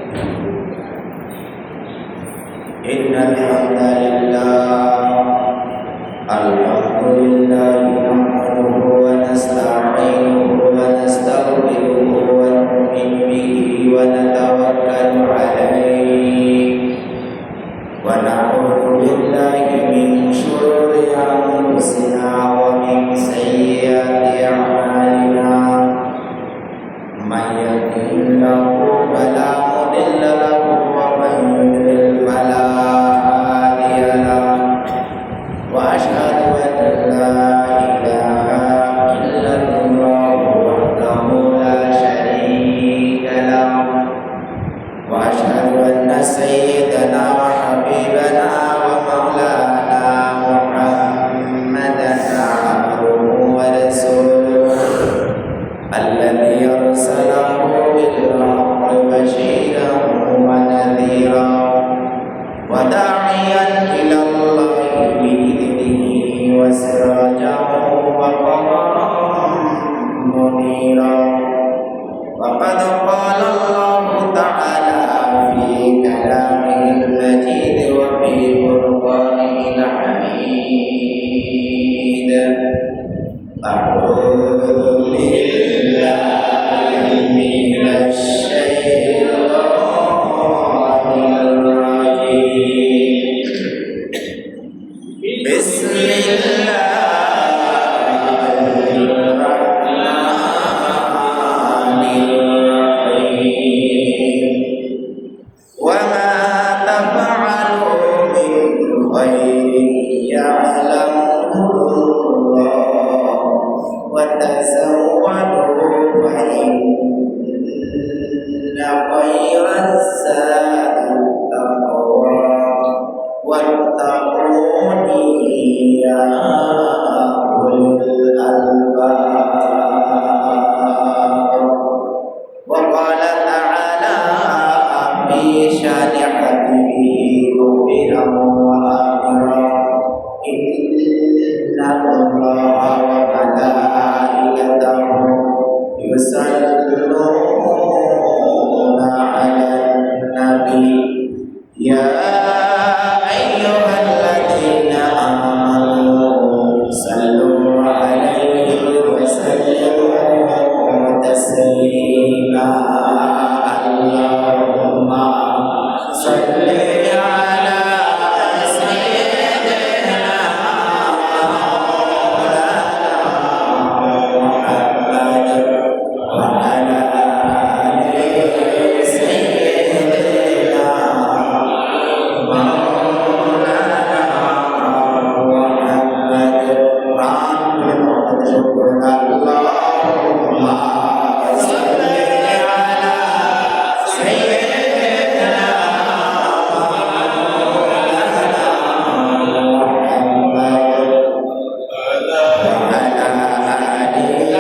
إن الحمد لله نحمده ونستعينه ونستغفره ونؤمن به ونتوكل عليه ونعوذ بالله من شرور أنفسنا ومن سيئات أعمالنا من يهده الله فلا مضل له ومن يضلل فلا هادي له وأشهد أن لا إله إلا الله وحده لا شريك له وأشهد أن سيدنا وحبيبنا ومولانا محمدا عبده ورسوله الذي أرسله بالحق بشيرا ونذيرا وداعيا إلى الله بإذنه وسراجا وقمرا منيرا وقد قال الله تعالى في كلامه المجيد وفي قرآنه الحميد أعوذ بالله من الشيطان الرجيم بسم الله الرحمن الرحيم وما تفعلوا من خير يعلمه الله وتزودوا فإن خير الزاد التقوى واتقوني يا أولي الألباب وقال تعالى في شان حبيبه مؤمنا وآخرا إن الله وملائكته يصلون على النبي يا أيها الذين آمنوا صلوا عليه وسلموا تسليما اللهم صل على سيدنا محمد وعلى آل سيدنا مولانا محمد شكرا اللهم صل على سيدنا مولانا محمد وعلى آل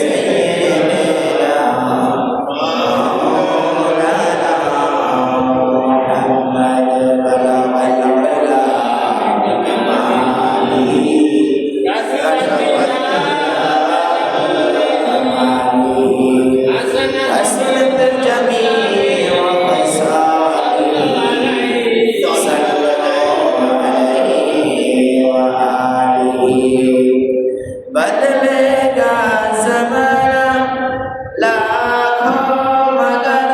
سيدنا مولانا محمد بلغ العلا بكماله أسلت الجميع وخسائه صلى الله عليه وآله بدلगा ज़माना लाखों मगर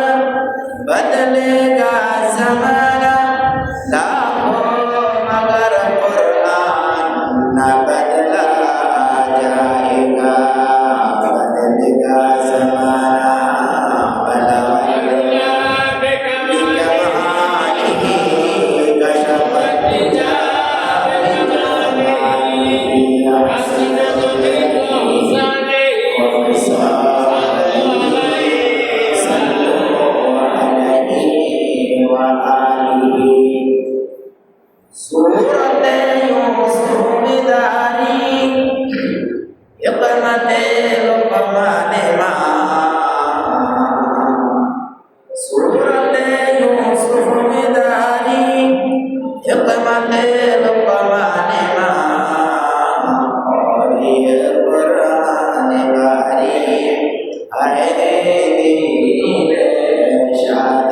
बदलेगा ज़माना लाखों मगर कुरान न बदला जाएगा बदलेगा ज़माना बदलेगा बिकमालिही कशफत शाद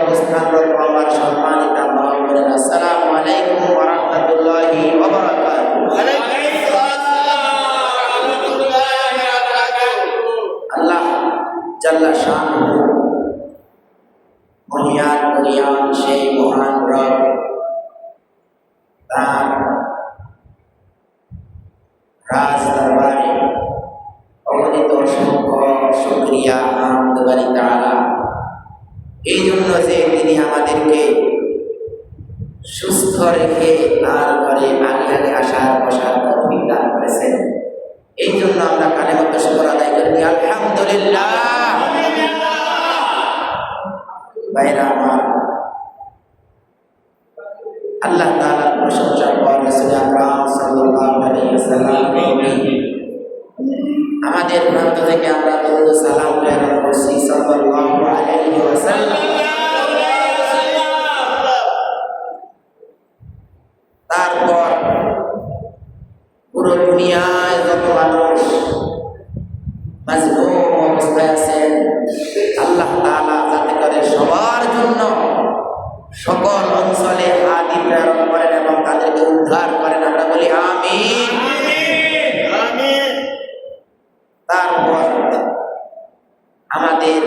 অবস্থানরত আমার সম্মানিত মা বোনেরা, আসসালামু আলাইকুম ওয়া রাহমাতুল্লাহি ওয়া বারাকাতুহু। আল্লাহ জাল্লা শানুহু মহিয়ান পরিয়ান সেই মহান রব, তার রাজ দরবারে অগণিত অসংখ্য শুকরিয়া হামদ বাড়ি তাআলা, এই জন্য যে তিনি আমাদেরকে সুস্থ রেখে তার ঘরে আগে আগে আসার বসার তৌফিক দান করেছেন। এই জন্য আমরা কালেমত শুকর আদায় করি, আলহামদুলিল্লাহ। ভাইরা আমার, আল্লাহ তাআলার প্রশংসা করে রাসূল আকরাম সাল্লাল্লাহু আলাইহি ওয়াসাল্লাম আমাদের প্রান্ত থেকে আমরা দরুদ সালাম প্রেরণ করছি সাল্লাল্লাহু আলাইহি ওয়াসাল্লাম। তারপর পুরো দুনিয়ায় যত মানুষ মাজলুম অবস্থায় আছেন, আল্লাহ তাআলা যাতে করে সবার জন্য সকল অঞ্চলে হাদি প্রেরণ করেন এবং তাদেরকে উদ্ধার করেন, আমরা বলি আমিন। তারপর আমাদের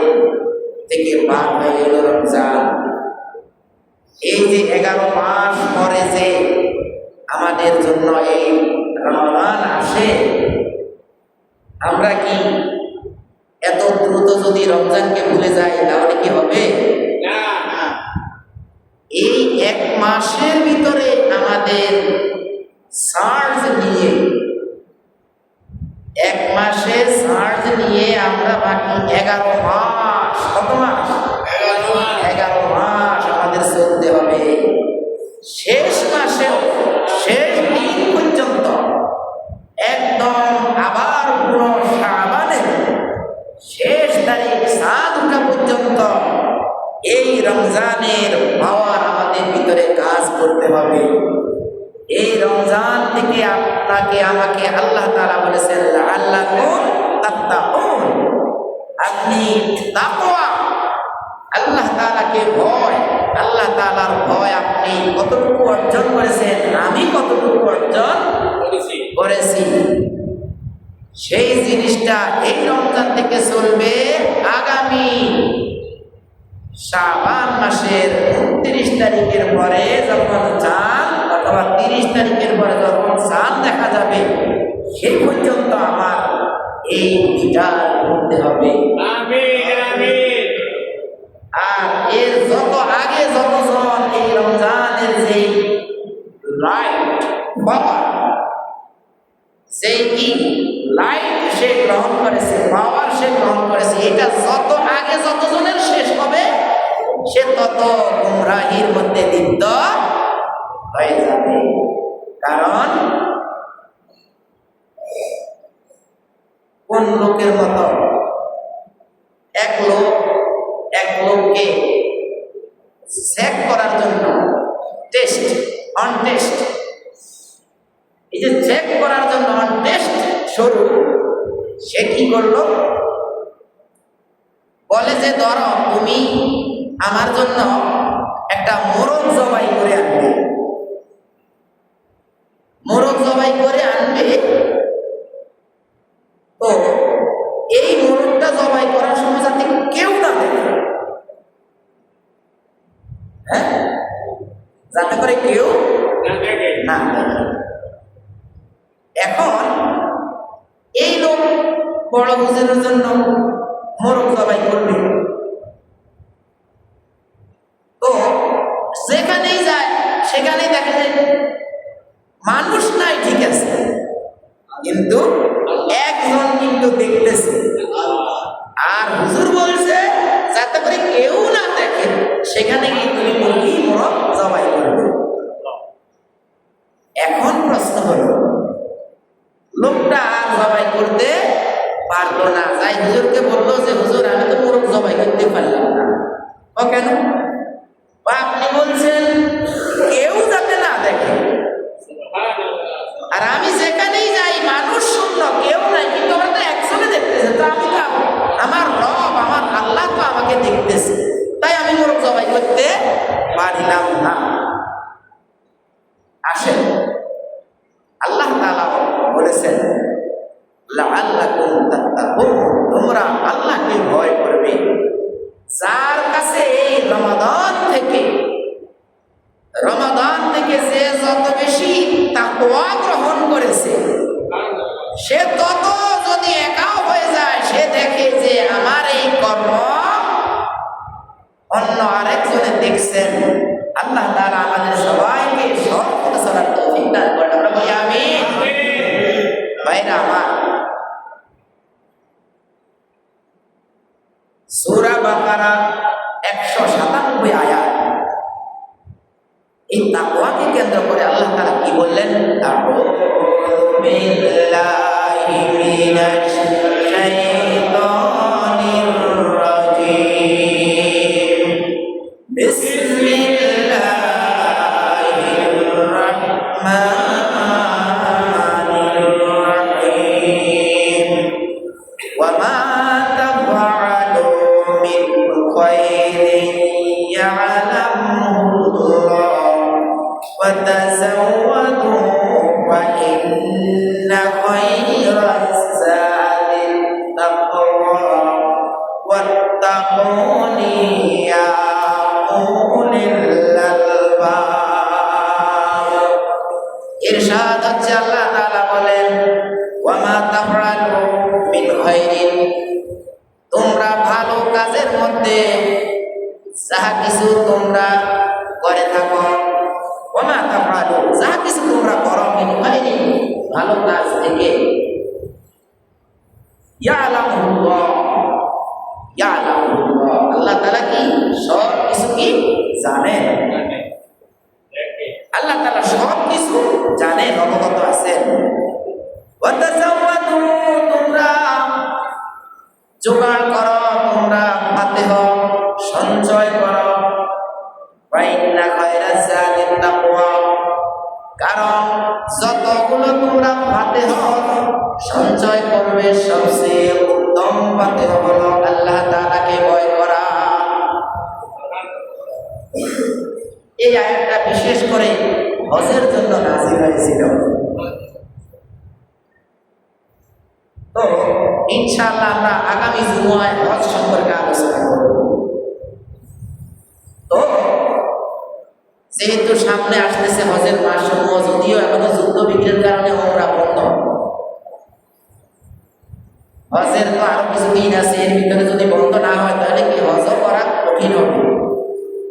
থেকে পার হয়ে গেল রমজান। এই যে 11 মাস পরে যে আমাদের জন্য এই রমজান আসে, আমরা কি এত দ্রুত যদি রমজানকে ভুলে যাই তাহলে কি হবে? এই 1 মাসের ভিতরে আমাদের সার্জ নিয়ে 1 মাসের সার্জ নিয়ে আমরা বাকি 11 মাস, কত মাস? 11 মাস আমাদের চলতে হবে। শেষ মাসে শেষ দিন পর্যন্ত একদম আবার পুরো শাবানের শেষ তারিখ 7 ওঠা পর্যন্ত এই রমজানের পাওয়ার আমাদের ভিতরে কাজ করতে হবে। এই রমজান থেকে আপনাকে আমাকে আল্লাহ তাআলা বলেছেন লাআল্লাকুম তাত্তাকুন, আপনি তাকওয়া, আল্লাহ তাআলাকে ভয়, আল্লাহ তাআলার ভয় আপনি কতটুকু অর্জন করেছেন, আমি কতটুকু অর্জন করেছি, সেই জিনিসটা এই রমজান থেকে চলবে। আগামী শাবান মাসের 29 তারিখের পরে যখন চাঁদ অথবা 30 তারিখের পরে যখন চাঁদ দেখা যাবে, সেই পর্যন্ত আমার এই বিচার করতে হবে। আর এর যত আগে যতজন এই রমজানের যে লাইট পাওয়ার, সেই কি লাইট সে গ্রহণ করেছে, পাওয়ার সে গ্রহণ করেছে, এটা যত আগে যতজনের শেষ হবে সে তত গুমরাহির মধ্যে লিপ্ত হয়ে যাবে। কারণ কোন লোকের মতো এক লোককে চেক করার জন্য টেস্ট অন টেস্ট, এই যে চেক করার জন্য অন টেস্ট স্বরূপ সে কি করলো, বলে যে ধরো তুমি আমার জন্য একটা মোরগ জবাই করে আনবে, মোরগ জবাই করে আনবে। তো এই মোরগটা জবাই করার সময় যাতে কেউ না দেখে, হ্যাঁ, যাতে করে কেউ না দেখে। এখন এই লোক বড় হুজুরের জন্য মোরগ জবাই করবে, তো যেখানেই যায় সেখানেই দেখে যে মানুষ নাই, ঠিক আছে, কিন্তু একজন কিন্তু দেখতেছে। আর হুজুর বলছে যাতে করে কেউ না দেখে সেখানে গিয়ে তুমি মুরগি মোরগ জবাই করবে। এখন প্রশ্ন হলো, লোকটা আর জবাই করতে পারলো না, তাই হুজুরকে বললো যে হুজুর আমি তো মোরগ জবাই করতে পারলাম না। ও কেন? আপনি বলছেন কেউ যাতে না দেখে, আর আমি যেখানেই যাই মানুষ শূন্য, কেউ নাই, কিন্তু আমার তো একজনে দেখতেছে, তো আমি তো আমার রব আমার আল্লাহ তো আমাকে দেখতেছে, তাই আমি মোরগ জবাই করতে পারিলাম না। আসেন, আল্লাহ তাআলা বলেছেন লাআল্লাকুম তাত্তাকুন, তোমরা আল্লাহকে ভয় করবে। যার কাছে এই রমাদান থেকে যে যত বেশি তাকওয়া গ্রহণ করেছে, সে তত যদি একাও হয়ে যায়, সে দেখে যে আমার এই কর্ম অন্য আরেকজনে দেখছেন। আল্লাহ তাআলা আমাদের সবাইকে সৎ পথে চলার তৌফিক দান করেন। আমরা বলি আমিন। ভাইরা আমার, সূরা বাকারা 197 আয়াত, এই তাকওয়াকে কেন্দ্র করে আল্লাহ তাআলা কি বললেন? আউযু বিল্লাহি মিনাশ শাইতানির রাজীম, বিসমিল্লাহির রাহমানির রাহিম। ওয়া মা তাফআলু মিন খায়রিন ইয়া'লামুল্লাহ وتزودوا فإن خير الزاد التقوى واتقون يا أولي الألباب। ইরশাদ হচ্ছে আল্লাহ তাআলা বলেন ওয়া মা তাফআলু মিন খায়রিন, তোমরা ভালো কাজের মধ্যে যাহা কিছু তোমরা করে থাকো, ওমা তাফআলু, যা কিছু তোমরা করো, মিন খায়রিন, ভালো কাজ থেকে, ইয়ালামুল্লাহ, আল্লাহ তাআলা কি সব কিছু কি জানেন। আল্লাহ তাআলা সব কিছু জানেন, অবগত আছেন। ওয়া তাযাওয়াদু, তোমরা জোগাড় করো, তোমরা ফাতেহ সঞ্চয় করো। ফাইন্না খায়রাজ যাদিত তাকওয়া, কারণ যতগুলো তোমরা ফাতেহ সঞ্চয় করবে, সবচেয়ে উত্তম ফাতেহ হলো আল্লাহ তাআলাকে ভয় করা। এই আয়াতটা বিশেষ করে হজের জন্য নাযিল হয়েছিল। তো ইনশাআল্লাহ আমরা আগামী জুমায় হজ সম্পর্কে আলোচনা করব। তো যেহেতু সামনে আসতেছে হজের মাস, যদিও এখনো যুদ্ধ বিগ্রহের কারণে ওমরা বন্ধ, হজের তো আরো কিছু দিন আছে, এর ভিতরে যদি বন্ধ না হয় তাহলে কি হজ করা কঠিন হবে,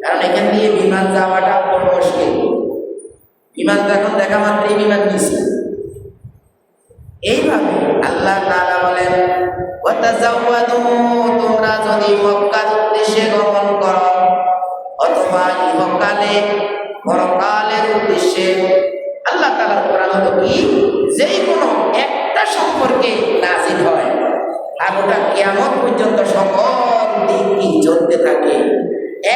কারণ এখান দিয়ে বিমান যাওয়াটা বড় মুশকিল। বিমান তো এখন দেখা মাত্রই বিমান নিচ্ছে। এইভাবে আল্লাহ তাআলা বলেন ওয়া তাযাওয়াদু, তোমরা যদি মক্কার উদ্দেশ্যে গমন করো অথবা ইহকালে পরকালের উদ্দেশ্যে, আল্লাহ তাআলার কোরআন হলো কি যেই কোনো একটা সম্পর্কে নাযিল হয় আর ওটা কিয়ামত পর্যন্ত সকল দিন কি চলতে থাকে।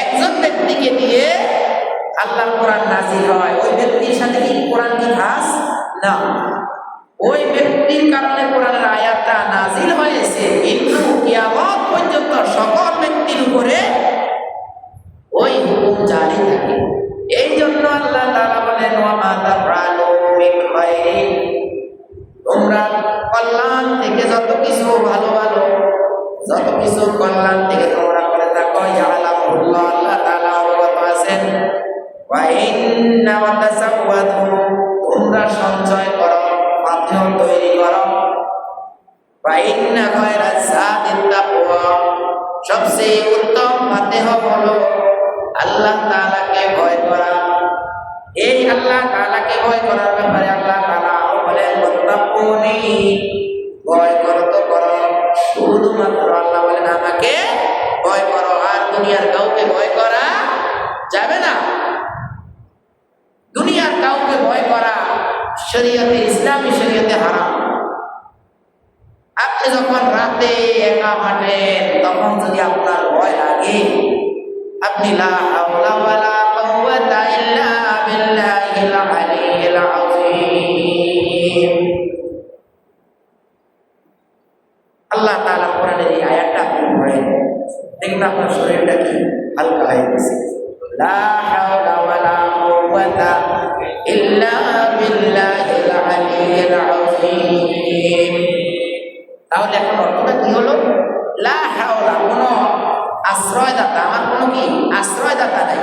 একজন ব্যক্তিকে দিয়ে আল্লাহর কোরআন নাযিল হয়, ওই ব্যক্তির সাথে কি কোরআন কি খাস না, ওই ব্যক্তির কারণে কোরআনের আয়াতটা নাযিল হয়েছে, কিন্তু কিয়ামত পর্যন্ত সকল ব্যক্তির উপরে ওই হুকুম জারি থাকে। এই জন্য আল্লাহ তাআলা বলেন ওয়া মা তাফআলু মিন খায়রিন, তোমরা কল্যাণ থেকে যত কিছু ভালো ভালো যত কিছু কল্যাণ থেকে তোমরা করে থাকো, ইয়ালামুল্লাহ, আল্লাহ তাআলা অবগত আছেন। ওয়া ইন্না ওয়া তাযাওয়াদু, তোমরা সঞ্চয় করো, ফাতেহ তৈরি করো। ওয়া ইন্না খায়রাজ যাদিত তাকওয়া, সবচেয়ে উত্তম ফাতেহ হলো আল্লাহ তাআলাকে ভয় করা। এই আল্লাহ তাআলাকে ভয় করার ব্যাপারে আল্লাহ তাআলা আরো বলেন ওয়াত্তাকুনি, ভয় করো তো করো, শুধুমাত্র আল্লাহ বলেন আমাকে ভয় করো, আর দুনিয়ার কাউকে ভয় করা যাবে না। দুনিয়ার কাউকে ভয় করা শরীয়তে, ইসলামী শরীয়তে হারাম। আপনি যখন রাতে একা হাঁটেন তখন যদি আপনার ভয় লাগে, আপনি লা হাওলা ওয়ালা কুওয়াতা ইল্লা বিল্লাহিল আলিয়্যিল আযীম। আল্লাহ তাআলা কোরআনের এই আয়াতটা আপনি পড়েন, দেখবেন আপনার শরীরটা কি হালকা হয়ে গেছে। লা হাওলা ওয়ালা কুওয়াতা ইল্লা বিল্লাহিল আলিয়্যিল আযীম। তাহলে এখন অর্থটা কি হলো? লা হাওলা, কোনো আশ্রয়দাতা, আমার কোনো কি আশ্রয়দাতা নাই,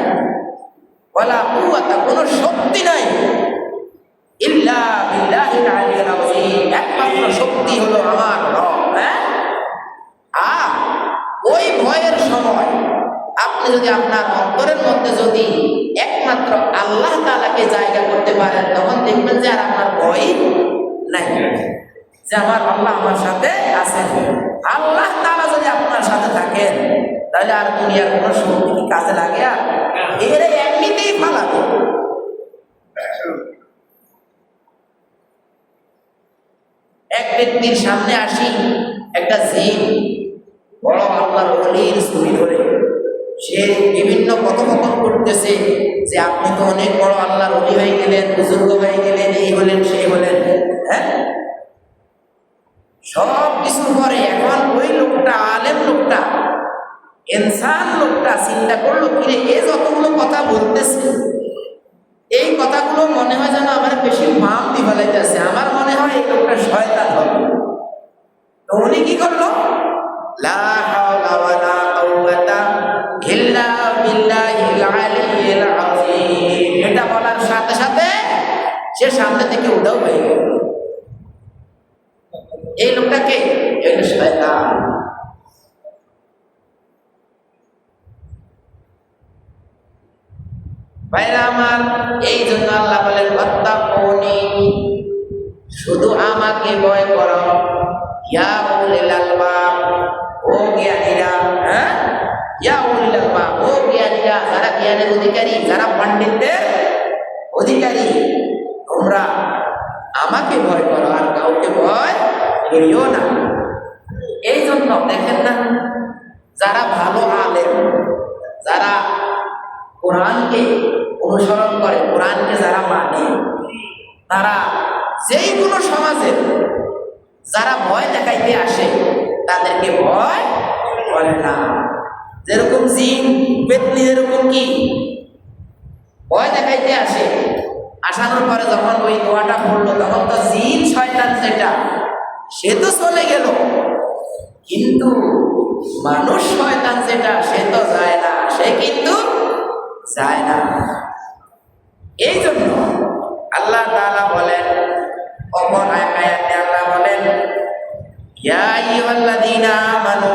ওয়ালা কুওয়াতা, কোনো শক্তি নাই, ইল্লা বিল্লাহিল আলিয়্যিল আযীম, একমাত্র শক্তি হলো আমার রব। আর ওই ভয়ের সময় আপনি যদি আপনার অন্তরের মধ্যে যদি একমাত্র আল্লাহ তাআলাকে জায়গা করতে পারেন, তখন দেখবেন যে আর আপনার ভয় নাই, যে আমার আল্লাহ আমার সাথে আছেন। আল্লাহ তাআলা যদি আপনার সাথে থাকেন, তাহলে আর দুনিয়ার কোনো শক্তি কি কাজে লাগে? আর এর এমনিতেই ফালাবে। এক ব্যক্তির সামনে আসি একটা জিন বড় আল্লাহর ওলির ছবি ধরে, সে বিভিন্ন কথোপকথন করতেছে যে আপনি তো অনেক বড় আল্লাহর ওলি হয়ে গেলেন, বুজুর্গ হয়ে গেলেন, এই হলেন সেই হলেন। সব কিছুর পরে এখন ওই লোকটা, আলেম লোকটা, ইনসান লোকটা চিন্তা করলো, কিরে এ যতগুলো কথা বলতেছে, এই কথাগুলো মনে হয় যেন আমার বেশি মাম দি ফেলাইতেছে, আমার মনে হয় এই লোকটা শয়তান হবে। তো উনি কি করলো? লা হাওলা ওয়ালা কুওয়াতা ইল্লা বিল্লাহিল আলিয়্যিল আযীম, এটা বলার সাথে সাথে সে সামনে থেকে উধাও হয়ে গেল। এই লোকটাকে একটা শয়তান। ভাইরা আমার, এই জন্য আল্লাহ বলেন ওয়াত্তাকুনি, শুধু আমাকে ভয় করো, ইয়া উলিল আলবাব, ও জ্ঞানীরা, ইয়া উলিল আলবাব, ও জ্ঞানীরা, যারা জ্ঞানের অধিকারী, যারা পণ্ডিতদের অধিকারী, তোমরা আমাকে ভয় করো, আর কাউকে ভয় করিও না। এই জন্য দেখেন না, যারা ভালো আলেম, যারা কোরআনকে অনুসরণ করে, কোরআনকে যারা মানে, তারা যেই কোনো সমাজে যারা ভয় দেখাইতে আসে তাদেরকে ভয় করে না। যেরকম জিন পেতনি, যেরকম কি ভয় দেখাইতে আসে, আসানোর পরে যখন ওই দোয়াটা পড়লো, তখন তো জিন শয়তান যেটা, সে তো চলে গেল, কিন্তু মানুষ শয়তান যেটা, সে তো যায় না, সে কিন্তু যায় না। এই জন্য আল্লাহ তাআলা বলেন, অপর আয়াতে আল্লাহ বলেন, ইয়া আইয়ুহাল্লাযীনা আমানু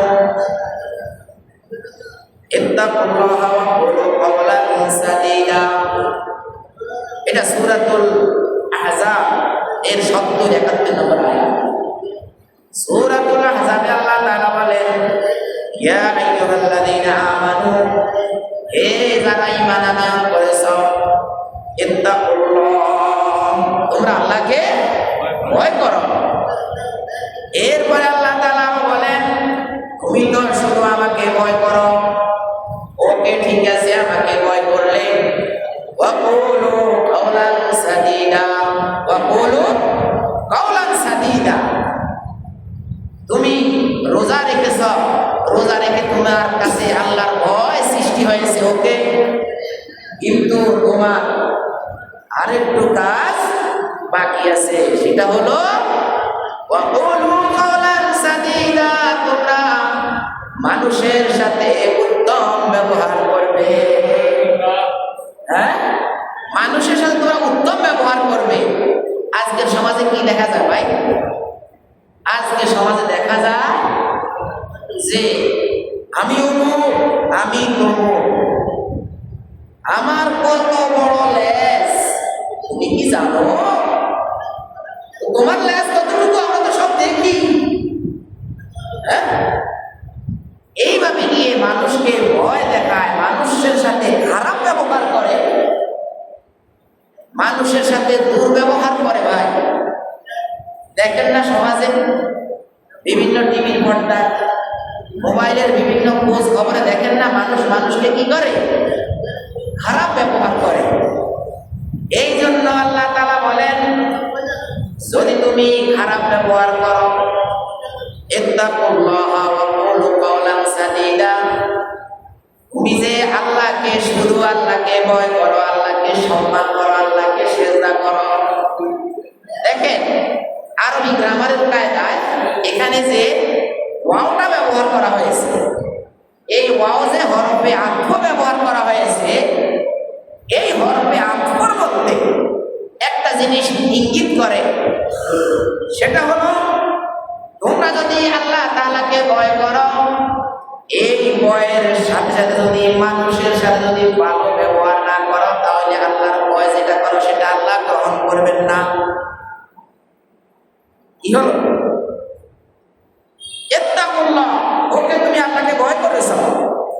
ইত্তাকুল্লাহা ওয়া কুলু কাওলান সাদীদা। এটা সূরাতুল আহজাব এর 70-71 নম্বর আয়াত। সূরাতুল আহজাবে আল্লাহ তাআলা বলেন, ইয়া আইয়ুহাল্লাযীনা আমানু, হে যারা ঈমান আনয়ন করেছ, ইত্তাকুল্লাহ, তোমরা আল্লাহকে ভয় করো। এরপরে আল্লাহ তাআলা বলেন, তুমি তো শুধু আমাকে ভয় করো, ওকে ঠিক আছে, আমাকে ভয় করলে, ওয়া কুলু কাওলান সাদীদা, ওয়া কুলু কাওলান সাদীদা, তুমি রোজা রেখেছ, রোজা রেখে তোমার কাছে আল্লাহর ভয় সৃষ্টি হয়েছে, ওকে, কিন্তু তোমার আরেকটু কাজ বাকি আছে, সেটা হলো ওয়া কুলু কাওলান সাদীদা, তোমরা মানুষের সাথে উত্তম ব্যবহার করবে। মানুষের সাথে তোমরা উত্তম ব্যবহার করবে। আজকের সমাজে কি দেখা যায় ভাই? আজকে সমাজে দেখা যায় যে আমি অমুক, আমি তমুক, আমার কত বড় লেজ, তুমি কি জানো? তোমার লেজ কতটুকু আমরা তো সব দেখি। এইভাবে নিয়ে মানুষকে ভয় দেখায়, মানুষের সাথে খারাপ ব্যবহার করে, মানুষের সাথে দুর্ব্যবহার করে। ভাই দেখেন না সমাজে বিভিন্ন টিভির পর্দা, মোবাইলের বিভিন্ন খোঁজ খবরে দেখেন না, মানুষ মানুষকে কি করে? খারাপ ব্যবহার করে। এই জন্য আল্লাহ তাআলা বলেন, যদি তুমি খারাপ ব্যবহার করো, ইত্তাকুল্লাহা ওয়া কুলু কাওলান সাদীদা, তুমি যে আল্লাহকে শুধু আল্লাহকে ভয় করো, আল্লাহকে সম্মান করো, আল্লাহকে সেজদা করো। দেখেন আরবি গ্রামারের কায়দায় এখানে যে ওয়াওটা ব্যবহার করা হয়েছে, এই ওয়াও যে হরফে আতফ ব্যবহার করা হয়েছে, এই হরফে আতফের মধ্যে একটা জিনিস ইঙ্গিত করে, সেটা হলো তোমরা যদি আল্লাহ তাআলাকে ভয় করো, এই ভয়ের সাথে সাথে যদি মানুষের সাথে যদি ভালো ব্যবহার না করো, তাহলে আল্লাহর ভয় যেটা করো সেটা আল্লাহ গ্রহণ করবেন না। কি হলো? ইত্তাকুল্লাহ, ওকে তুমি আল্লাহকে ভয় করেছো,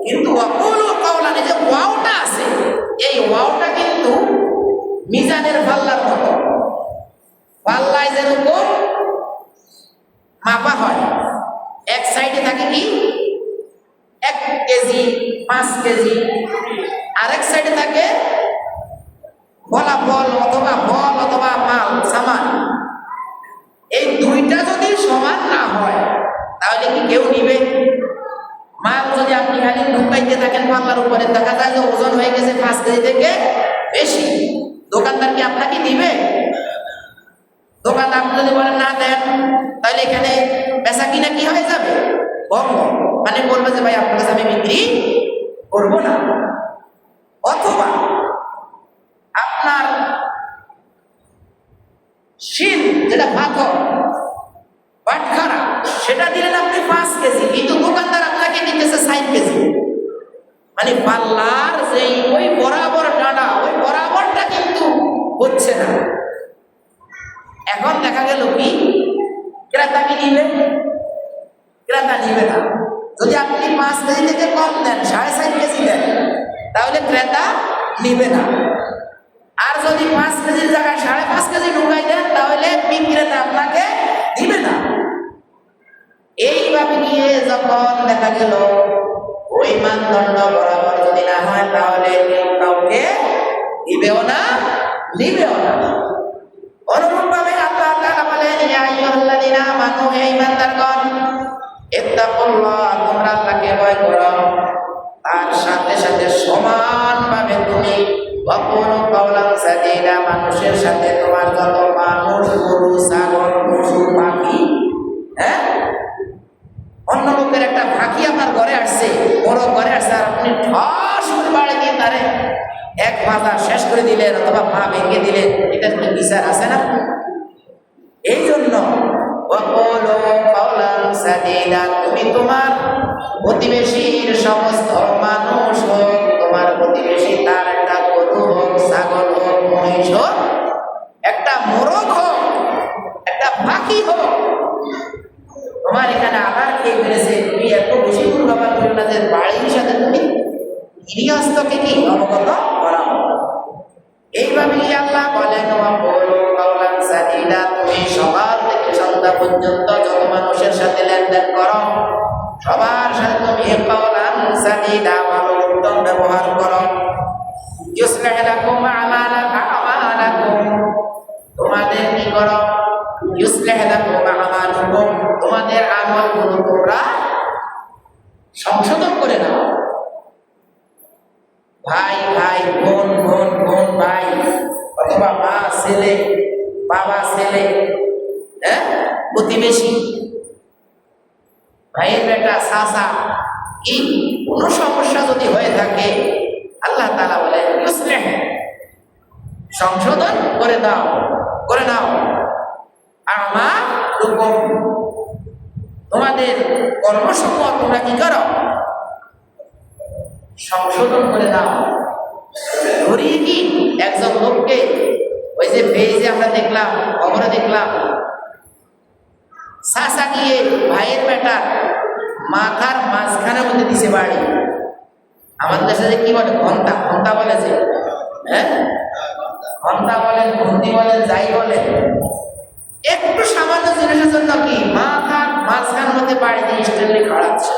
কিন্তু ওয়াকুলু কাওলান, যে ওয়াওটা আছে, এই ওয়াওটা কিন্তু মিজানের পাল্লার মতো, পাল্লায় যেরকম মাপা হয়, এক সাইডে থাকে কি 1 কেজি 5 কেজি, আরেক সাইডে থাকে ফলাফল অথবা ফল অথবা মাল সামান। এই দুইটা যদি সমান না হয় তাহলে কি কেউ নিবে? মাল যদি আপনি খালি ঢুকাইতে থাকেন পাল্লার উপরে, দেখা যায় যে ওজন হয়ে গেছে 5 কেজি থেকে বেশি, দোকানদার কি আপনাকে দিবে? দোকানদার আপনি যদি বলেন না দেন, তাহলে এখানে বেচা কিনা কি হয়ে যাবে? বন্ধ। মানে বলবে যে ভাই আপনার কাছে আমি বিক্রি করবো না। অথবা আপনার শিল, যেটা পাথর বাটখারা, সেটা দিলেন আপনি 5 কেজি, কিন্তু দোকানদার আপনাকে দিতেছে 60 কেজি। মানে পাল্লার যেই ওই বরাবর ডাঁডা, ওই বরাবরটা কিন্তু হচ্ছে না। এখন দেখা গেল কি ক্রেতা কি নিবে? ক্রেতা নিবে না। যদি আপনি 5 কেজি থেকে কম দেন, 60.5 কেজি দেন, তাহলে ক্রেতা নিবে না। আর যদি 5 কেজির জায়গায় 5.5 কেজি ঢুকাই দেন, তাহলে বিক্রেতা আপনাকে দিবে না। এইভাবে নিয়ে যখন দেখা গেল ওই মানদণ্ড বরাবর যদি না হয়, তাহলে কেউ কাউকে দিবেও না, নিবেও না। অনুরূপভাবে আল্লাহ তাআলা বলেন, ইয়া আইয়ুহাল্লাযীনা আমানু, হে ঈমানদারগণ, ইত্তাকুল্লাহ, তোমরা আল্লাহকে ভয় করো, তার সাথে সাথে সমানভাবে তুমি ওয়াকুলু কাওলান সাদীদা, মানুষের সাথে তোমার যত মানুষ, গরু, ছাগল, পশু, পাখি, হ্যাঁ, অন্য লোকের একটা পাখি আপনার ঘরে আসছে, বড় ঘরে আসছে, আর আপনি ঠস করে বাড়ি দিয়ে তারে এক মাজা শেষ করে দিলেন অথবা পা ভেঙে দিলেন, এটা কি বিচার আছে না? এই জন্য ওয়াকুলু কাওলান সাদীদা, তুমি তোমার প্রতিবেশীর সমস্ত মানুষ হোক, তোমার প্রতিবেশী তার একটা গরু হোক, ছাগল হোক, মহিষ হোক, একটা মোরগ হোক, একটা পাখি হোক, তোমার এখানে আবার খেয়ে ফেলেছে, তুমি এত বেশি দুর্ব্যবহার করো না যে বাড়ির সাথে তুমি গৃহস্থকে কি অবগত করাও। এইভাবে আল্লাহ বলেন, ওয়াকুলু কাওলান সাদীদা, তুমি সকাল থেকে সন্ধ্যা পর্যন্ত যত মানুষের সাথে লেনদেন করো, সবার সাথে তুমি কাওলান সাদীদা, ভালো উত্তম ব্যবহার করো। ইউসলিহু লাকুম আমালাকুম, তোমাদের কি করো? ইউসলিহু লাকুম আমালাকুম, তোমাদের আমলগুলো তোমরা সংশোধন করে নাও। ভাই ভাই, বোন বোন, বোন ভাই, অথবা মা ছেলে, বাবা ছেলে, হ্যাঁ, প্রতিবেশী, ভাইয়ের বেটা, চাচা, এই কোনো সমস্যা যদি হয়ে থাকে, আল্লাহ তাআলা বলেন ইউসলিহ, সংশোধন করে দাও, করে নাও। আমালুকুম, তোমাদের কর্মসমূহ তোমরা কি করো? সংশোধন করে দাও। ধরিয়ে কি একজন লোককে, ওই যে পেজে আমরা দেখলাম, খবরে দেখলাম, চাচা গিয়ে ভাইয়ের বেটা মাথার মাঝখানের মধ্যে দিছে বাড়ি। আমাদের দেশে যে কি বলে, ঘন্টা, ঘন্টা বলে যে, হ্যাঁ, ঘন্টা বলেন, ঘন্টি বলেন, যাই বলেন, একটু সামান্য জিনিসের জন্য কি মাথার মাঝখানের মধ্যে বাড়ি দিয়ে স্টেনলি খাড়াচ্ছে।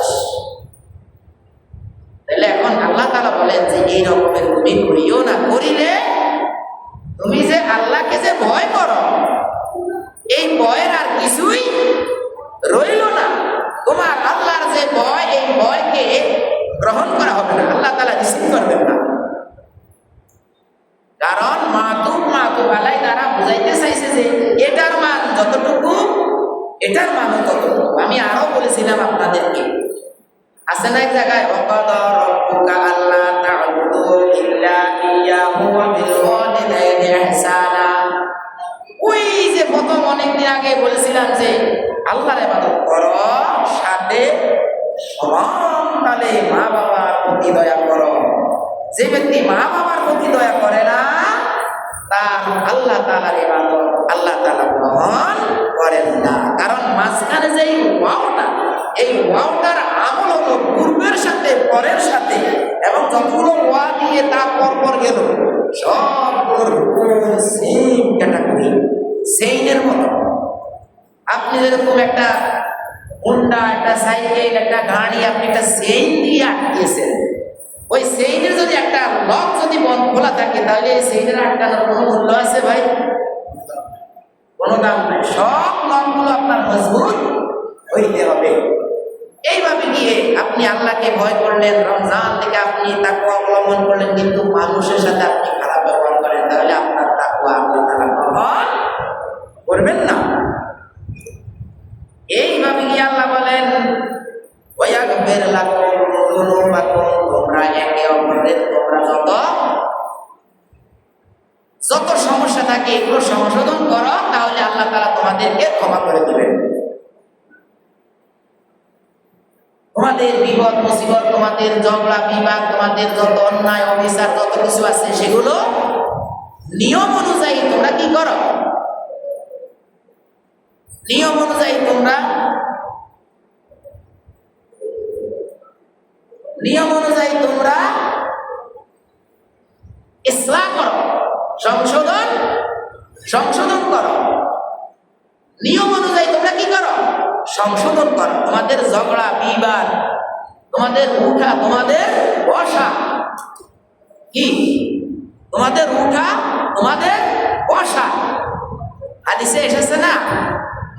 তাহলে এখন আল্লাহ তাআলা বলেন যে এই রকমের তুমি করিও না, করিলে তুমি যে আল্লাহকে যে ভয় করো, এই ভয়ের আর কিছুই রইল না। তোমার আল্লাহর যে ভয়, এই ভয়কে গ্রহণ করা হবে না, আল্লাহ তাআলা রিসিভ করবেন না। বলেছিলাম আপনাদেরকে, আছে না এক জায়গায় ওয়াকাদা রাব্বুকা আল্লা তা'বুদু ইল্লা ইয়্যাহু ওয়া বিল ওয়ালিদাইনি ইহসানা। ওই যে প্রথম অনেকদিন আগে বলেছিলাম যে আল্লাহর ইবাদত করো, সাথে সমানতালে মা বাবার প্রতি দয়া করো। যে ব্যক্তি মা বাবার প্রতি দয়া করে না, তার আল্লাহ তাআলার ইবাদত আল্লাহ তাআলা গ্রহণ করেন না। কারণ মাঝখানে যে ওয়াওটা, এই ওয়াওটার আমল হলো পূর্বের সাথে পরের সাথে, এবং যতগুলো ওয়া দিয়ে তা পর গেল সবগুলোর সেম ক্যাটাগরি, সেইনের মতো। আপনি যেরকম একটা হুন্ডা, একটা সাইকেল, একটা গাড়ি আপনি একটা সেইন দিয়ে আটকিয়েছেন, ওই সেইনের যদি একটা লক যদি বন্ধ খোলা থাকে, তাহলে এই সেইনের আটকানোর কোনো মূল্য আছে ভাই? কোনো দাম নাই। সব লকগুলো আপনার মজবুত হইতে হবে। এইভাবে গিয়ে আপনি আল্লাহকে ভয় করলেন, রমজান থেকে আপনি তাকওয়া অবলম্বন করলেন, কিন্তু মানুষের সাথে আপনি খারাপ ব্যবহার করেন, তাহলে আপনার তাকওয়া আল্লাহ তাআলা গ্রহণ করবেন না। এইভাবে গিয়ে আল্লাহ বলেন ওয়ায়াগফির লাকুম যুনুবাকুম, তোমরা একে অপরের যত সমস্যা থাকে এগুলো সংশোধন করো, তাহলে আল্লাহ তাআলা তোমাদেরকে ক্ষমা করে দিবেন। তোমাদের বিপদ মুসিবত, তোমাদের ঝগড়া বিবাদ, তোমাদের যত অন্যায় অবিচার যত কিছু আছে, সেগুলো নিয়ম অনুযায়ী তোমরা কি করো? নিয়ম অনুযায়ী তোমরা ইসলাহ করো, সংশোধন করো। নিয়ম অনুযায়ী তোমরা কি করো? সংশোধন করো। তোমাদের ঝগড়া বিবাদ, তোমাদের উঠা, তোমাদের বসা, কি তোমাদের উঠা, তোমাদের বসা, হাদিসে এসেছে না,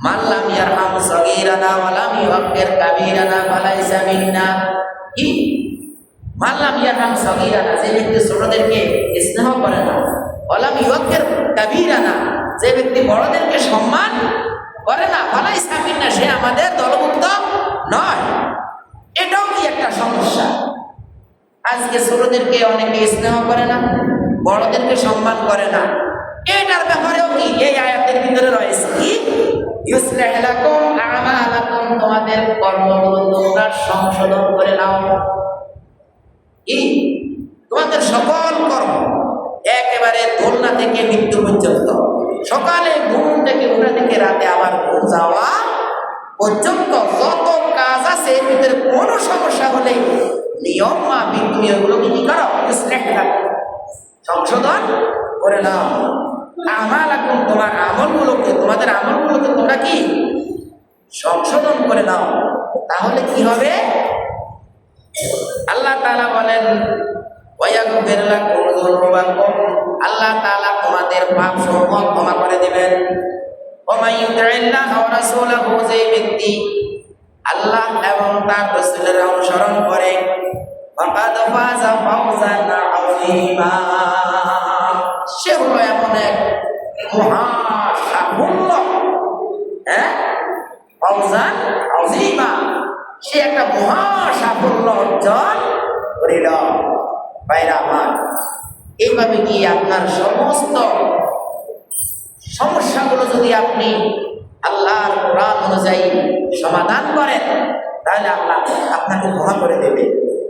মান লাম ইয়ারহাম সগীরানা ওয়া লাম ইউক্কির কাবীরানা ফালাইসা মিন্না। কি মান লাম ইয়ারহাম সগীরানা, যে ব্যক্তি ছোটদেরকে স্নেহ করে না, ওয়া লাম ইউক্কির কাবীরানা, যে ব্যক্তি বড়দেরকে সম্মান করে না, ফালাইসা মিন্না, সে আমাদের দলভুক্ত নয়। এটাও কি একটা সমস্যা? আজকে ছোটদেরকে অনেকে স্নেহ করে না, বড়দেরকে সম্মান করে না। এটার ব্যাপারেও কি এই আয়াতের ভিতরে রয়েছে কি ইউসলিহ লাকুম আমালাকুম, তোমাদের কর্মগুলো তোমরা সংশোধন করে নাও। কি তোমাদের সকল কর্ম, একেবারে দোলনা থেকে মৃত্যু পর্যন্ত, সকালে ঘুম থেকে উঠা থেকে রাতে আবার ঘুম যাওয়া পর্যন্ত যত কাজ আছে, এর ভিতরে কোনো সমস্যা হলে নিয়ম মাফিক তুমি ওগুলোকে কি করো? ইউসলিহ লাকুম, সংশোধন করে নাও। আমালাকুম, তোমার আমলগুলোকে, তোমাদের আমলগুলোকে তোমরা কি সংশোধন করে নাও। তাহলে কি হবে? আল্লাহ তাআলা বলেন ওয়ায়াগফির লাকুম যুনুবাকুম, আল্লাহ তাআলা তোমাদের পাপসমূহ ক্ষমা করে দিবেন। ওয়া মান ইউতি'িল্লাহ ওয়া রাসূলাহু, যে ব্যক্তি আল্লাহ এবং তার রাসূলের অনুসরণ করে, ফাকাদ ফাযা ফাওজান আযীমা, সে হলো এমন এক মহা সাফল্য। ফাওজান আযীমা, সে একটা মহা সাফল্য অর্জন করিল। ভাইরা আমার, এইভাবে গিয়ে আপনার সমস্ত সমস্যাগুলো যদি আপনি আল্লাহর কোরআন অনুযায়ী সমাধান করেন, তাহলে আল্লাহ আপনাকে ক্ষমা করে দেবে,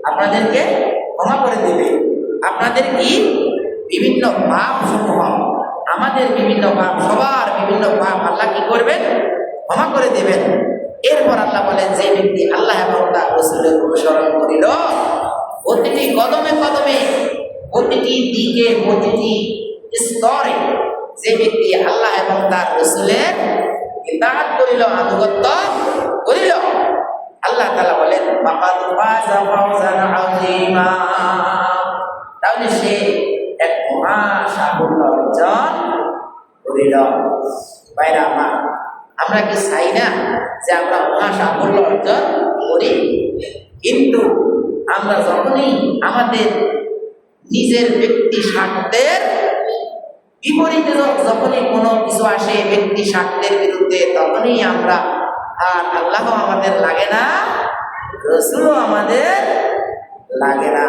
আপনাদেরকে ক্ষমা করে দেবে। আপনাদের কি বিভিন্ন পাপ সমূহ, আমাদের বিভিন্ন পাপ, সবার বিভিন্ন পাপ আল্লাহ কি করবেন? ক্ষমা করে দেবেন। এরপর আল্লাহ বলেন, যে ব্যক্তি আল্লাহ এবং তার রাসূলের অনুসরণ করিল, প্রতিটি কদমে কদমে, প্রতিটি দিকে, প্রতিটি স্তরে যে ব্যক্তি আল্লাহ এবং তার রাসূলের ইতাআত করিল, আনুগত্য করিল, আল্লাহ তাআলা বলেন ফাকাদ ফাযা ফাওজান আযীমা, তাহলে সে এক মহা সাফল্য অর্জন করিল। ভাইরা আমার, আমরা কি চাই না যে আমরা মহা সাফল্য অর্জন করি? কিন্তু আমরা যখনই আমাদের নিজের ব্যক্তি স্বার্থের বিপরীতে যখনই কোনো কিছু আসে, ব্যক্তি স্বার্থের বিরুদ্ধে, তখনই আমরা আর আল্লাহ আমাদের লাগে না, রসুলও আমাদের লাগে না।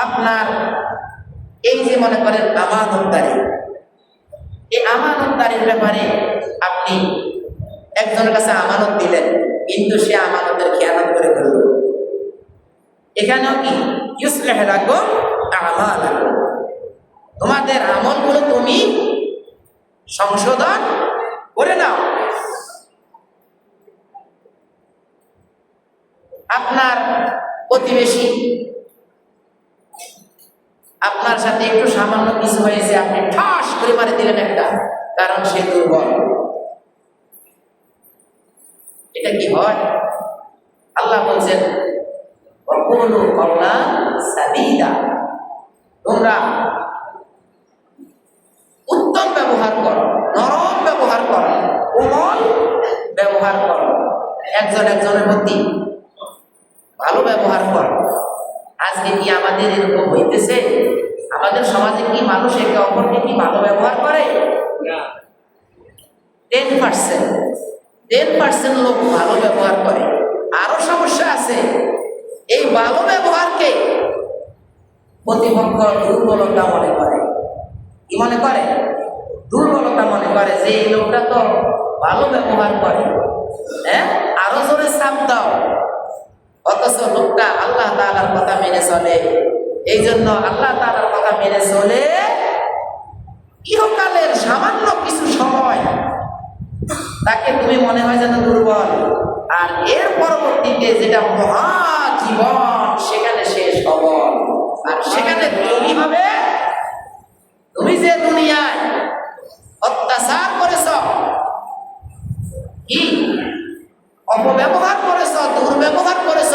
আপনার এই যে মনে করেন আমানতদারি, এই আমানতদারির ব্যাপারে আপনি একজনের কাছে আমানত দিলেন, কিন্তু সে আমানতের খেয়ানত করে ফেলল। এখানেও কি ইউসলিহ লাকুম আমালাকুম, তোমাদের আমলগুলো তুমি সংশোধন করে নাও। আপনার প্রতিবেশী আপনার সাথে একটু সামান্য কিছু হয়েছে, আপনি ঠাস করে মারে দিলেন একটা, কারণ সে দুর্বল। এটা কি হয়? আল্লাহ বলছেন ওয়াকুলু কওলান সাদীদা, তোমরা উত্তম ব্যবহার করো, নরম ব্যবহার করো, কোমল ব্যবহার করো, একজন একজনের প্রতি ভালো ব্যবহার করো। আজকে কি আমাদের এরকম হইতেছে? আমাদের সমাজে কি মানুষ একে অপরকে কি ভালো ব্যবহার করে? 10% লোক ভালো ব্যবহার করে। আরো সমস্যা আছে, এই ভালো ব্যবহারকে প্রতিপক্ষ দুর্বলতা মনে করে। কি মনে করে? দুর্বলতা মনে করে, যে এই লোকটা তো ভালো ব্যবহার করে, হ্যাঁ আরো জোরে চাপ দাও। অথচ লোকটা আল্লাহ তাআলার কথা মেনে চলে। এই জন্য আল্লাহ তাআলার কথা মেনে চলে ইহকালের সামান্য কিছু সময় তাকে তুমি মনে হয় যেন দুর্বল, আর এর পরবর্তীতে যেটা মহাজীবন সেখানে সে সবল। আর সেখানে তুমি হবে, তুমি যে দুনিয়ায় অত্যাচার করেছ, কি অপব্যবহার করেছ, দুর্ব্যবহার করেছ,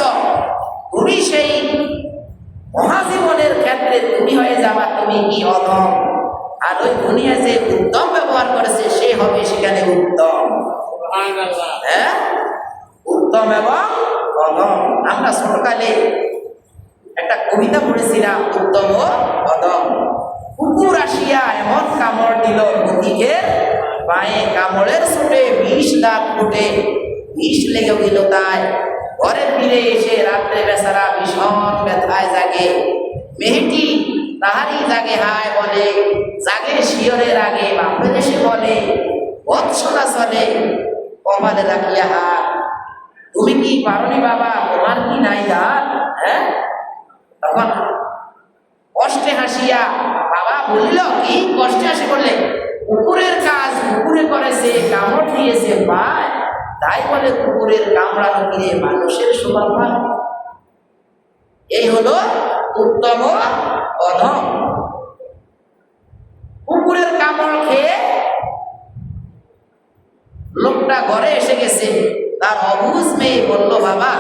তুমি সেই মহাজীবনের ক্ষেত্রে তুমি হয়ে যাবা তুমি কি অধম। আর ওই দুনিয়া যে উত্তম ব্যবহার করেছে সে হবে সেখানে উত্তম। হ্যাঁ, উত্তম এবং অধম। আমরা ছোটকালে একটা কবিতা পড়েছিলাম, উত্তম ও অধম। কুকুর আসিয়া এমন কামড় দিল পথিকের পায়ে, কামড়ের ছুটে 20 দাঁত ফুটে, বিষ লেগে গেল তাই। ঘরে ফিরে এসে রাত্রে বেচারা ভীষণ ব্যথায় জাগে, মেয়েটি তাহারই জাগে হায় বলে, জাগে শিয়রের আগে বাপে এসে বলে, বৎসনা চলে কপালে রাখিয়া হাত, তুমি কি পারনি বাবা, তোমার কি নাই দাঁত? হ্যাঁ, তখন কষ্টে হাসিয়া বাবা বলিল, কি কষ্টে হাসি বললে, কুকুরের কাজ কুকুরে করেছে, কামড় দিয়েছে পায়, তাই বলে কুকুরের কামড়ানো গিয়ে মানুষের সমান পায়। এই হলো উত্তম ও অধম। কুকুরের কামড় খেয়ে লোকটা ঘরে এসে গেছে, তার অবুঝ মেয়ে বলল, বাবা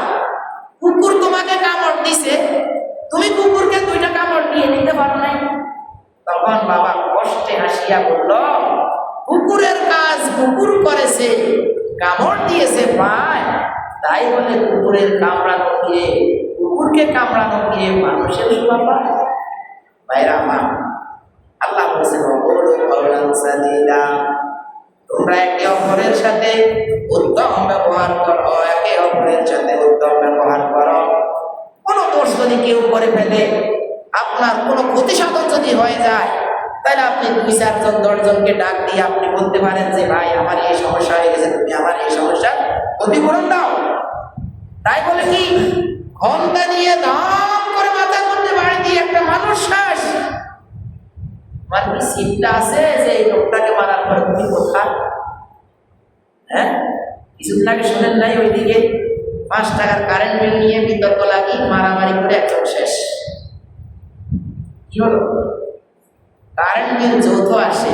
কুকুর তোমাকে কামড় দিছে, তুমি কুকুরকে 2টা কামড় দিয়ে নিতে পারো নাই? তখন বাবা কষ্টে হাসিয়া বলল, কুকুরের কাজ কুকুর করেছে, কামড় দিয়েছে পায়, তাই বলে কুকুরের কামড়ানো গিয়ে, কুকুরকে কামড়ানো গিয়ে মানুষের সমান পায়। ভাইরা আমার, আল্লাহ বলেছেন ওয়াকুলু কওলান সাদীদা, তোমরা একে অপরের সাথে উত্তম ব্যবহার করো, একে অপরের সাথে উত্তম ব্যবহার করো। কোনো দোষ যদি কেউ করে ফেলে, আপনার কোনো ক্ষতি সাধন যদি হয়ে যায়, তাহলে আপনি 2-4 জন 10 জনকে ডাক দিয়ে আপনি বলতে পারেন যে ভাই আমার এই সমস্যা হয়ে গেছে, তুমি আমার এই সমস্যার ক্ষতিপূরণ দাও। তাই বলে কি ঘন্টা নিয়ে দাম করে মাথার মধ্যে বাড়ি দিয়ে একটা মানুষ শেষ? আমার কি চিন্তা আছে যে এই লোকটাকে মারার পরে তুমি কোথায়? হ্যাঁ, কিছুদিন আগে শোনেন নাই ওইদিকে 5 টাকার কারেন্ট বিল নিয়ে বিতর্ক লাগিয়ে মারামারি করে একজন শেষ। কি হলো? কারেন্ট বিল যৌথ আসে,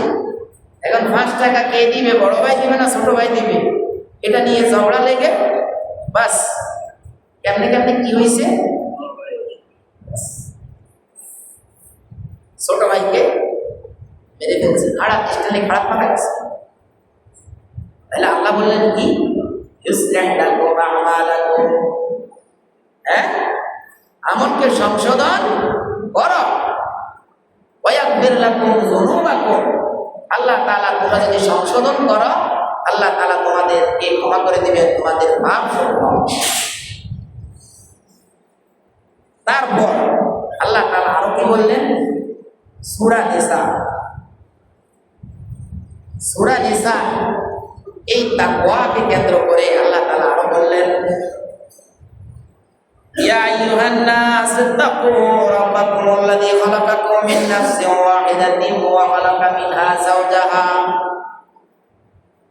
এখন 5 টাকা কে দিবে, বড় ভাই দিবে না ছোট ভাই দিবে, এটা নিয়ে ঝগড়া লেগে বাস কেমনে কেমনে কি হয়েছে, ছোট ভাইকে মেরে ফেলছে, খারাপ স্টাইলে খারাপ পাকা গেছে। তাহলে আল্লাহ বললেন কি, হ্যাঁ আমলকে সংশোধন করো, আল্লাহ তাআলা তোমরা যদি সংশোধন করো, আল্লাহ তাআলা তোমাদেরকে ক্ষমা করে দিবেন, তোমাদের পাপ ক্ষমা। তারপর আল্লাহ তাআলা আরো কি বললেন? সূরা নিসা এই তাকওয়াকে কেন্দ্র করে আল্লাহ তাআলা আরো বললেন, ইয়া আইয়ুহান নাস ইত্তাকু রাব্বাকুমুল্লাযী খালাকাকুম মিন নাফসিন ওয়াহিদাতিন ওয়া খালাকা মিনহা যাওজাহা।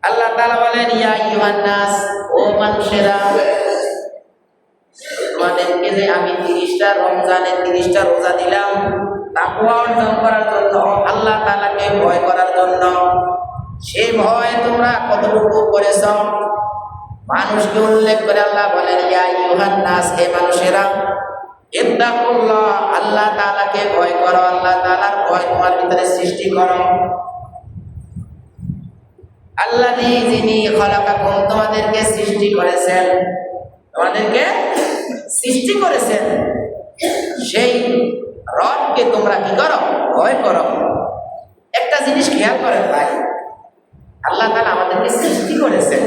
আল্লাহ তাআলা বলেন, ইয়া আইয়ুহান নাস, ও মানুষেরা, তোমাদেরকে যে আমি 30টা রমজানের 30টা রোজা দিলাম তাকওয়া অর্জন করার জন্য, আল্লাহ তাআলাকে ভয় করার জন্য। সেই ভয় তোমরা কতটুকু করেছ? মানুষকে উল্লেখ করে আল্লাহ বলেন, ইয়া আইয়ুহান নাস, হে মানুষেরা, ইত্তাকুল্লাহ, আল্লাহ তাআলাকে ভয় করো, আল্লাহ তাআলার ভয় তোমার ভিতরে সৃষ্টি করো। আল্লাযী, যিনি খালাকাকুম, তোমাদেরকে সৃষ্টি করেছেন, তোমাদেরকে সৃষ্টি করেছেন, সেই রবকে তোমরা কি করো? ভয় করো। একটা জিনিস খেয়াল করেন ভাই, আল্লাহ তাআলা আমাদেরকে সৃষ্টি করেছেন,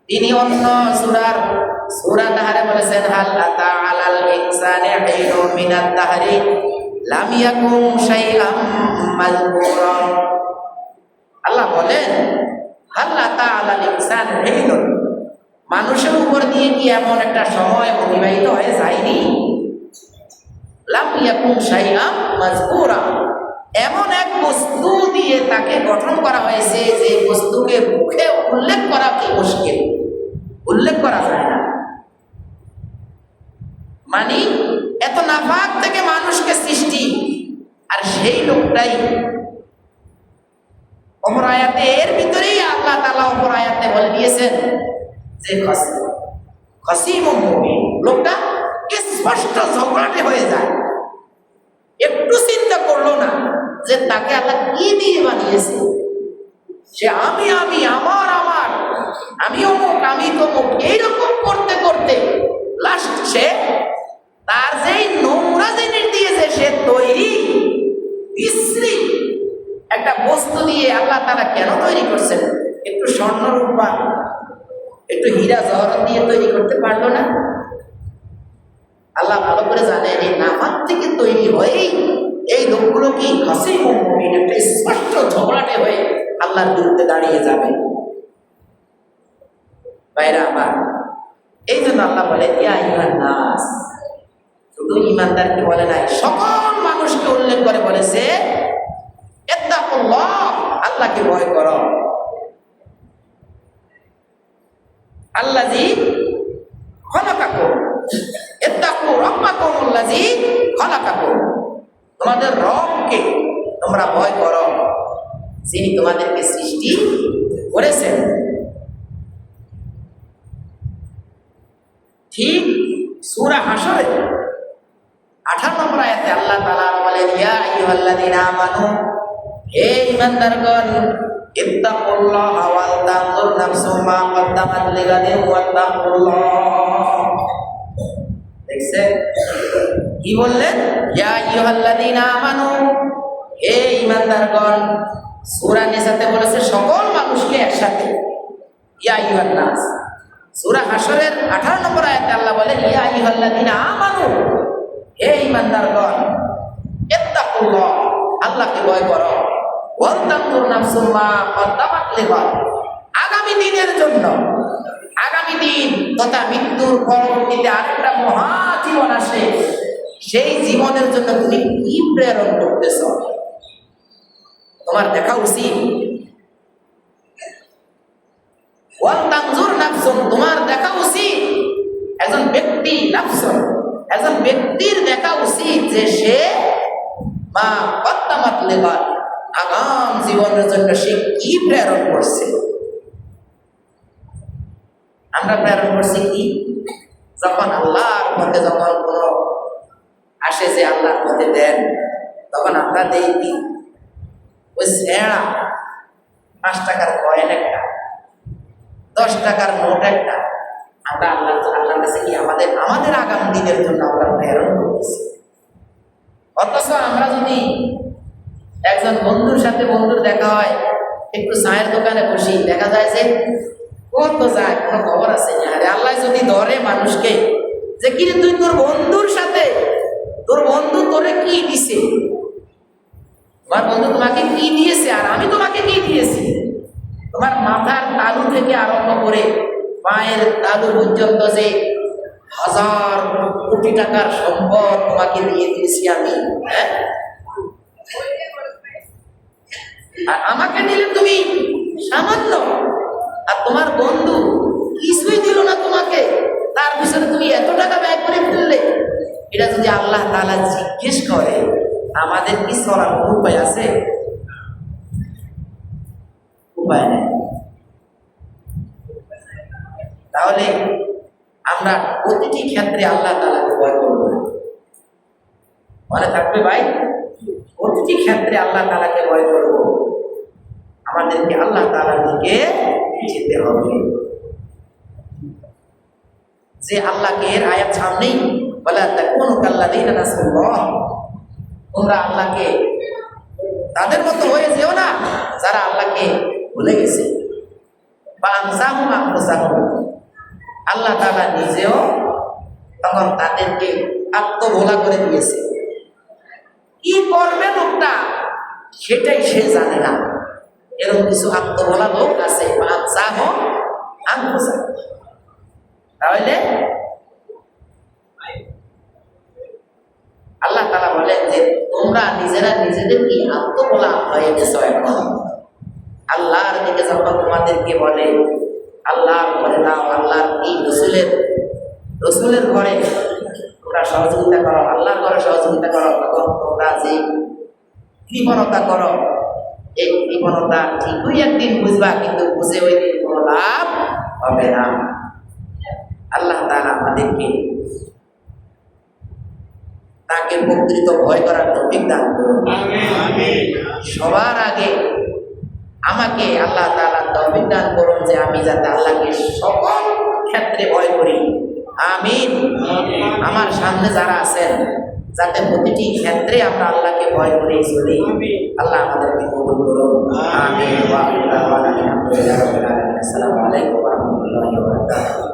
তিনি অন্য সূরা নাহরে বলেছেন, হাল আতা আলাল ইনসানি হিনুম মিনাদ দাহরি লাম ইয়াকুন শাইআম মাযকুরা। আল্লাহ বলেন, হাল আতা আলাল ইনসানি হিনুম, মানুষের উপর দিয়ে কি এমন একটা সময় অতিবাহিত হয়ে যায়নি? লাম ইয়াকুন শাইআম মাযকুরা, এমন এক বস্তু দিয়ে তাকে গঠন করা হয়েছে যে বস্তুকে মুখে উল্লেখ করা কি মুশকিল, উল্লেখ করা যায় না। মানে এত নাপাক থেকে মানুষকে সৃষ্টি, আর সেই লোকটাই অপর আয়াতে, এর ভিতরেই আল্লাহ তাআলা অপর আয়াতে বলে দিয়েছেন যে খসিমুন মুবিন, লোকটা স্পষ্ট ঝগড়াটে হয়ে যায়। একটু চিন্তা করলো না যে তাকে আল্লাহ কি দিয়ে বানিয়েছে। সে আমি আমার আমি অমুক, আমি তমুক, এইরকম করতে করতে লাস্ট সে তার যেই নোংরা জিনিস দিয়েছে সে তৈরি বিশ্রী একটা বস্তু দিয়ে আল্লাহ তাআলা কেন তৈরি করছেন? একটু স্বর্ণ রূপা, একটু হীরা জহরত দিয়ে তৈরি করতে পারলো না? আল্লাহ ভালো করে জানেন এই নামাজ থেকে তৈরি হয়েই এই লোকগুলো কি খসিমুন মুবিন, একটা স্পষ্ট ঝগড়াটে হয়ে আল্লাহর বিরুদ্ধে দাঁড়িয়ে যাবে। ভাইরা আমার, এই জন্য আল্লাহ বলে, ইয়া আইয়ুহান নাস, শুধু ঈমানদারকে বলে নাই, সকল মানুষকে উল্লেখ করে বলেছে, ইত্তাকুল্লাহ, আল্লাহকে ভয় করো। আল্লাযী খালাকাকুম, ইত্তাকু রাব্বাকুমুল্লাযী খালাকাকুম, তোমাদের রবকে তোমরা ভয় করো, যিনি তোমাদেরকে সৃষ্টি করেছেন। ঠিক সূরা হাশরে 18 নম্বর আয়াতে আল্লাহ তাআলা বলেন, ইয়া আইয়ুহাল্লাযীনা আমানু, হে ঈমানদারগণ, ইত্তাকুল্লাহা ওয়াল তানজুর নাফসুম মা কদ্দামাত লিগাদিন ওয়াত্তাকুল্লাহ। দেখছেন কি বললেন? ইয়া আইয়ুহাল্লাযীনা আমানু, হে ঈমানদারগণ। সূরা নিসাতে বলেছে সকল মানুষকে একসাথে, ইয়া আইয়ুহান নাস। সূরা হাশরের 18 নম্বর আয়াতে আল্লাহ বলেন, ইয়া আইয়ুহাল্লাযীনা আমানু, হে ঈমানদারগণ, ইত্তাকুল্লাহ, আল্লাহকে ভয় করো, ওয়াল তানজুর নাফসুম মা কদ্দামাত লিগাদ, আগামী দিনের জন্য, আগামী দিন তথা মৃত্যুর পরবর্তীতে আরেকটা মহা জীবন আসে, সেই জীবনের জন্য তুমি কি প্রেরণ করতেছ? তোমার দেখা উচিত। ওয়াল তানজুর নাফসুন, তোমার দেখা উচিত, একজন ব্যক্তি নাফসুন, একজন ব্যক্তির দেখা উচিত যে সে মা কদ্দামাত লিগাদ, আগাম জীবনের জন্য সে কি প্রেরণ করছে। আমরা প্রেরণ করছি কি? যখন আল্লাহর পথে যখন কোনো আসে যে আল্লাহর পথে দেন, তখন আমরা দেই কি? ওই ছেঁড়া 5 টাকার কয়েন একটা, 10 টাকার নোট একটা, আমরা আল্লাহর কাছে কি আমাদের আগামী দিনের জন্য আমরা প্রেরণ করতেছি। অথচ আমরা যদি একজন বন্ধুর সাথে বন্ধুর দেখা হয়, একটু চায়ের দোকানে বসি, দেখা যায় যে কত যায়, কোনো খবর আছে না। আরে আল্লাহ যদি ধরে মানুষকে যে কি রে তুই তোর বন্ধুর সাথে, তোর বন্ধু তোরে কি দিছে, তোমার বন্ধু তোমাকে কি দিয়েছে আর আমি তোমাকে কি দিয়েছি, তোমার মাথার তালু থেকে আরম্ভ করে পায়ের তালু পর্যন্ত যে 1000 কোটি টাকার সম্পদ তোমাকে দিয়ে দিয়েছি আমি, হ্যাঁ? আর আমাকে দিলে তুমি সামান্য, আর তোমার বন্ধু কিছুই দিল না তোমাকে, তার পিছনে তুমি এত টাকা ব্যয় করে ফেললে। এটা যদি আল্লাহ তাআলা জিজ্ঞেস করে, আমাদের কি চলার কোনো উপায় আছে? উপায় নেই। তাহলে আমরা প্রতিটি ক্ষেত্রে আল্লাহ তাআলাকে ভয় করব। মনে থাকবে ভাই, প্রতিটি ক্ষেত্রে আল্লাহ তাআলাকে ভয় করব। আমাদেরকে আল্লাহ তাআলার দিকে যেতে হবে। যে আল্লাহকে এর আয়াত সামনেই বলা, তাকুনু কাল্লাযীনা নাসুল্লাহ, তোমরা আল্লাহকে তাদের মতো হয়ে যেও না যারা আল্লাহকে ভুলে গেছে। ফাআনসাহুম আনফুসাহুম, আল্লাহ তাআলা নিজেও তখন তাদেরকে আত্মভোলা করে দিয়েছে। কি করবে লোকটা সেটাই সে জানে না, এরকম কিছু আত্মভোলা লোক আছে। ফাআনসাহুম আনফুসাহুম, তাহলে আল্লাহ তাআলা বলেন যে তোমরা নিজেরা নিজেদের কি আত্মভোলা হয়ে গেছো। এখন আল্লাহর দিকে যখন তোমাদেরকে বলে আল্লাহর ঘরে দাও, আল্লাহর কি রসুলের ঘরে তোমরা সহযোগিতা করো, আল্লাহর ঘরে সহযোগিতা করো, তখন তোমরা যে কৃপণতা করো, এই কৃপণতা ঠিকই একদিন বুঝবা, কিন্তু বুঝে ওই দিন কোনো লাভ হবে না। আল্লাহ তাআলা আমাদেরকে তাকে প্রকৃত ভয় করার তৌফিক দান করুন। সবার আগে আমাকে আল্লাহ তাআলা তৌফিক দান করুন যে আমি যাতে আল্লাহকে সকল ক্ষেত্রে ভয় করি। আমিন। আমার সামনে যারা আছেন যাতে প্রতিটি ক্ষেত্রে আমরা আল্লাহকে ভয় করে চলি। আল্লাহ আমাদেরকে কবুল করুন। আমিন। আসসালামু আলাইকুম ওয়া রাহমাতুল্লাহি ওয়া বারাকাতুহু।